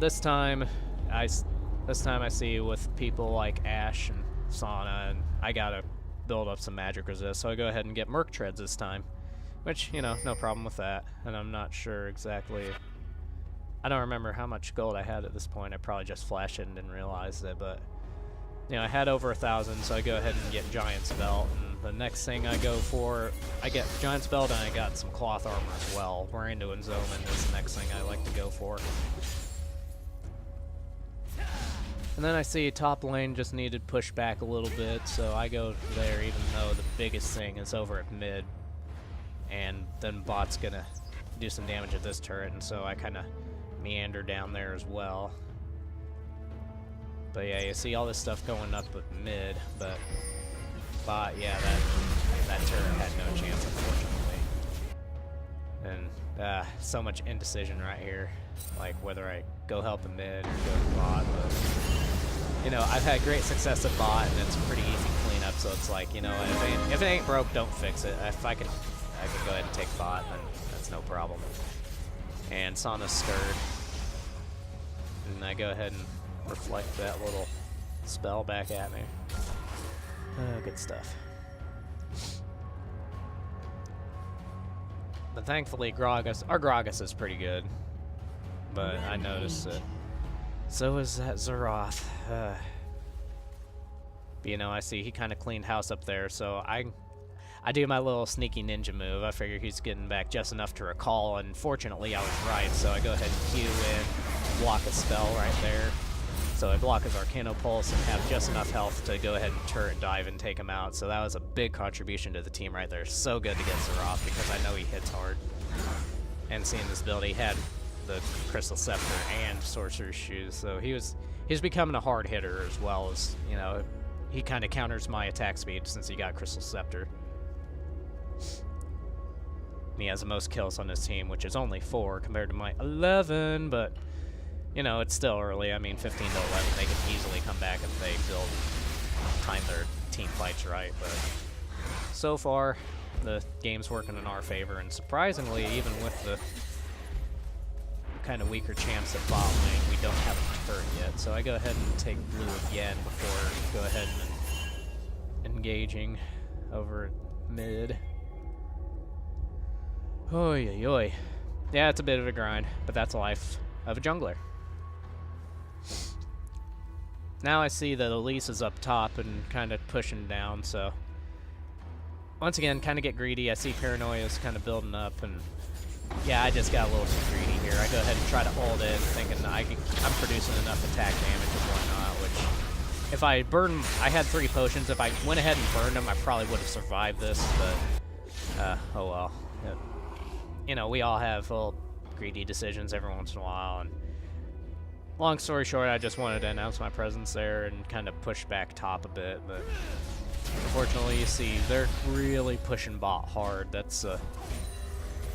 this time, I see with people like Ash and Sauna, and I gotta build up some magic resist, so I go ahead and get Merc Treads this time. Which, you know, no problem with that. And I'm not sure exactly... I don't remember how much gold I had at this point. I probably just flashed it and didn't realize it, but... You know, I had over 1,000, so I go ahead and get Giant's Belt, and the next thing I go for... I get Giant's Belt, and I got some cloth armor as well. Randu and Zoman is the next thing I like to go for. And then I see top lane just needed push back a little bit, so I go there even though the biggest thing is over at mid. And then bot's gonna do some damage at this turret, and so I kind of meander down there as well. But yeah, you see all this stuff going up at mid, but bot, yeah, that turret had no chance, unfortunately. And so much indecision right here, like whether I go help a mid or go to bot. But you know, I've had great success at bot, and it's a pretty easy cleanup. So it's like, you know, if it ain't broke, don't fix it. If I can go ahead and take bot, then that's no problem. And Sauna's stirred. And I go ahead and reflect that little spell back at me. Good stuff. But thankfully, our Gragas is pretty good. But I noticed it. So is that Zeroth. But, you know, I see he kind of cleaned house up there, so I do my little sneaky ninja move. I figure he's getting back just enough to recall, and fortunately I was right, so I go ahead and Q in, block a spell right there. So I block his Arcano Pulse and have just enough health to go ahead and turret dive and take him out. So that was a big contribution to the team right there. So good to get Zeroth because I know he hits hard. And seeing this build, he had the Crystal Scepter and Sorcerer's Shoes, so he's becoming a hard hitter as well as, you know, he kind of counters my attack speed since he got Crystal Scepter. And he has the most kills on his team, which is only 4 compared to my 11, but, you know, it's still early. I mean, 15 to 11, they can easily come back if they time their team fights right, but so far, the game's working in our favor, and surprisingly, even with the kind of weaker champs at bot lane, we don't have a turret yet, so I go ahead and take blue again before go ahead and engaging over at mid. Oy oy oy. Yeah, it's a bit of a grind, but that's the life of a jungler. Now I see that Elise is up top and kind of pushing down, so once again, kind of get greedy. I see Paranoia is kind of building up, and yeah, I just got a little too greedy here. I go ahead and try to ult in, thinking I'm producing enough attack damage and whatnot, which if I had 3 potions. If I went ahead and burned them, I probably would have survived this, but oh well. You know, we all have little greedy decisions every once in a while, and long story short, I just wanted to announce my presence there and kind of push back top a bit, but unfortunately, you see, they're really pushing bot hard. That's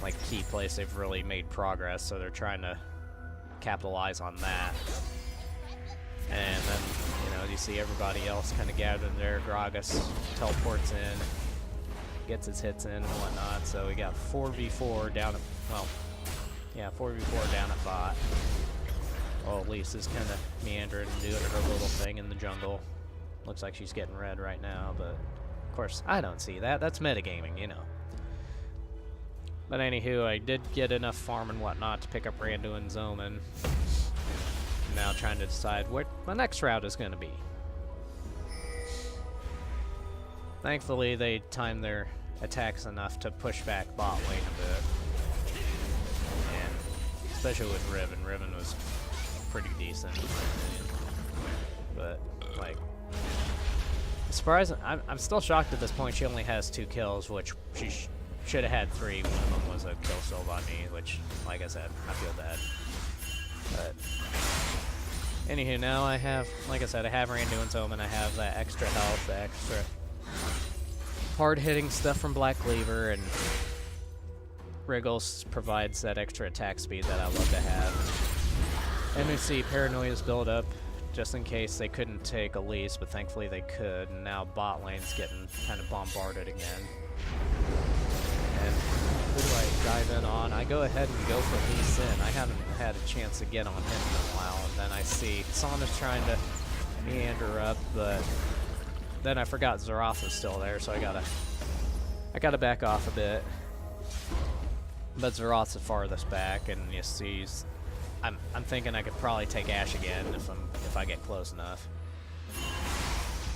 like key place they've really made progress, so they're trying to capitalize on that. And then, you know, you see everybody else kind of gathered there. Gragas teleports in, gets his hits in and whatnot, so we got 4v4 down at, well, yeah, 4v4 down at bot. Well, Lisa's kind of meandering and doing her little thing in the jungle. Looks like she's getting red right now, but of course, I don't see that. That's metagaming, you know. But anywho, I did get enough farm and whatnot to pick up Randu and Zoman. I'm now trying to decide what my next route is going to be. Thankfully, they timed their attacks enough to push back bot lane a bit. And especially with Riven. Riven was pretty decent. But, like, surprising, I'm still shocked at this point she only has 2 kills, which she should have had 3. One of them was a kill sold on me, which, like I said, I feel bad. But anywho, now I have, like I said, I have Randu and Zoman. I have that extra health, the extra hard-hitting stuff from Black Cleaver, and Wriggles provides that extra attack speed that I love to have. And we see Paranoia's build up, just in case they couldn't take Elise, but thankfully they could, and now bot lane's getting kind of bombarded again. And like dive in on. I go ahead and go for Lee Sin. I haven't had a chance to get on him in a while, and then I see Sana's trying to meander up, but then I forgot Xerath was still there, so I gotta back off a bit. But Xerath's the farthest back, and you see, I'm thinking I could probably take Ashe again if I get close enough.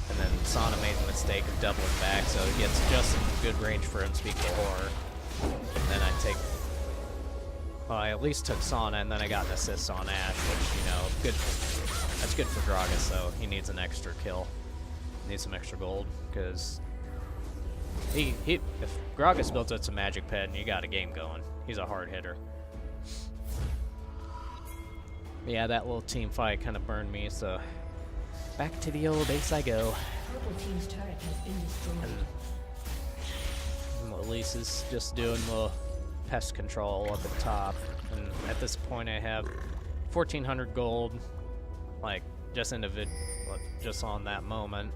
And then Sana made the mistake of doubling back, so it gets just in good range for him to speak the horror. And then I take, well, I at least took Sana, and then I got an assist on Ashe, which, you know, good. That's good for Gragas, so he needs an extra kill. Needs some extra gold, because if Gragas builds up some magic ped, you got a game going. He's a hard hitter. But yeah, that little team fight kind of burned me, so back to the old base I go. Purple team's turret has been destroyed. And Elise is just doing the pest control up at top, and at this point I have 1,400 gold, like just just on that moment,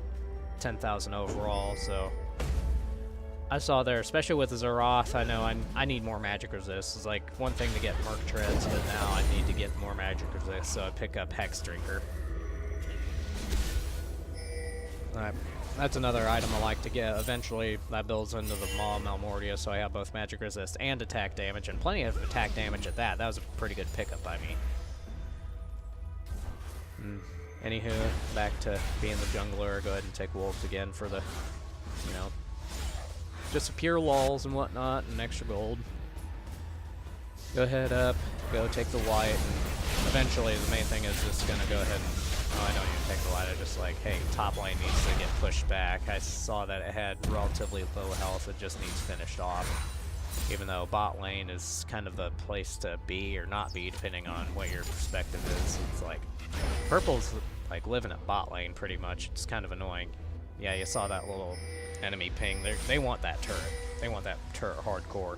10,000 overall. So I saw there, especially with Xerath, I know I need more magic resist. It's like one thing to get Merc Treads, but now I need to get more magic resist, so I pick up Hex Drinker. That's another item I like to get. Eventually, that builds into the Maw Malmortia, so I have both magic resist and attack damage, and plenty of attack damage at that. That was a pretty good pickup by me. Anywho, back to being the jungler. Go ahead and take wolves again for the, you know, just pure lulls and whatnot, and extra gold. Go ahead up, go take the white, and eventually the main thing is just gonna go ahead and, oh, I don't even take the white, I just like, hey, top lane needs to get pushed back. I saw that it had relatively low health, it just needs finished off. Even though bot lane is kind of the place to be or not be, depending on what your perspective is. It's like, purple's like living at bot lane pretty much. It's kind of annoying. Yeah, you saw that little enemy ping. They want that turret. They want that turret hardcore.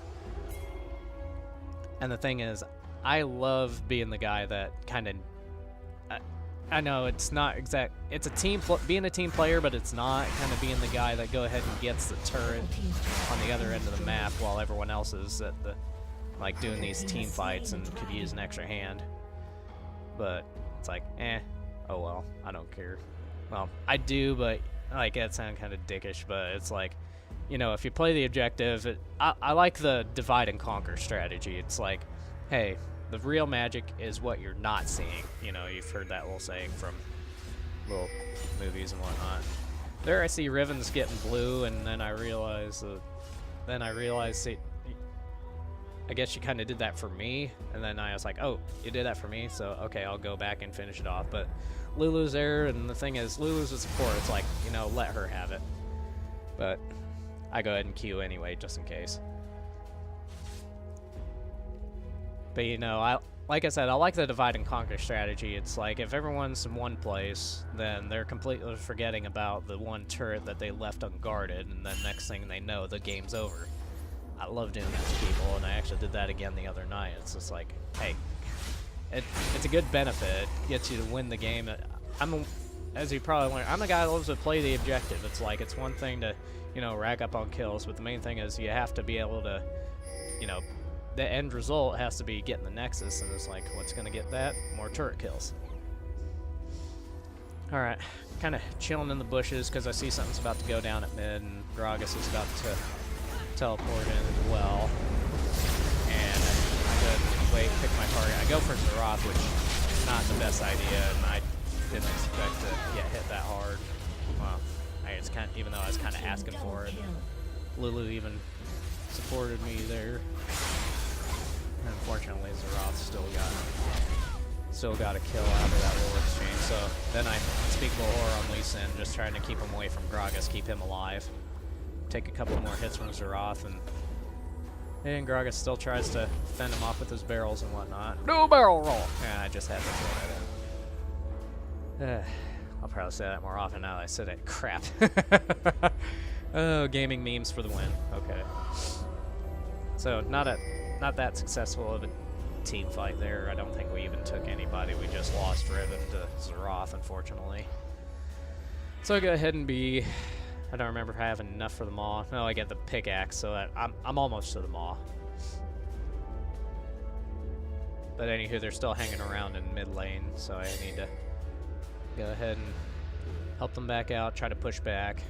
And the thing is, I love being the guy that kind of, I know it's not exact, it's a team, being a team player, but it's not kind of being the guy that go ahead and gets the turret on the other end of the map while everyone else is at the, like, doing these team fights and could use an extra hand. But it's like, oh well, I don't care. Well, I do, but like, that sounds kind of dickish, but it's like, you know, if you play the objective, I like the divide and conquer strategy. It's like, hey, the real magic is what you're not seeing. You know, you've heard that little saying from little movies and whatnot. There I see Riven's getting blue, and then I realize I guess you kind of did that for me, and then I was like, oh, you did that for me, so okay, I'll go back and finish it off. But Lulu's there, and the thing is, Lulu's a support. It's like, you know, let her have it. But I go ahead and queue anyway, just in case. But, you know, like I said, I like the divide and conquer strategy. It's like, if everyone's in one place, then they're completely forgetting about the one turret that they left unguarded, and then next thing they know, the game's over. I love doing that to people, and I actually did that again the other night. It's just like, hey, it's a good benefit. It gets you to win the game. As you probably learned, I'm a guy that loves to play the objective. It's like, it's one thing to, you know, rack up on kills, but the main thing is you have to be able to, you know, the end result has to be getting the Nexus, and it's like, what's going to get that? More turret kills. Alright, kind of chilling in the bushes because I see something's about to go down at mid, and Gragas is about to teleport in as well. And I go and wait, pick my target. I go for Xerath, which is not the best idea, and I didn't expect to get hit that hard. Well, it's kind of, even though I was kind of asking for it. Lulu even supported me there. Unfortunately, Xerath still got a kill out of that little exchange. So then I speak Horror on Lee Sin, just trying to keep him away from Gragas, keep him alive. Take a couple more hits from Xerath, and Gragas still tries to fend him off with his barrels and whatnot. No barrel roll! And I just had to throw that in. I'll probably say that more often now that I said it. Crap. Oh, gaming memes for the win. Okay. So not that successful of a team fight there. I don't think we even took anybody. We just lost Riven to Xerath, unfortunately. So I go ahead and I don't remember if I have enough for the Maw. No, I get the pickaxe, so I'm almost to the Maw. But anywho, they're still hanging around in mid lane, so I need to go ahead and help them back out, try to push back.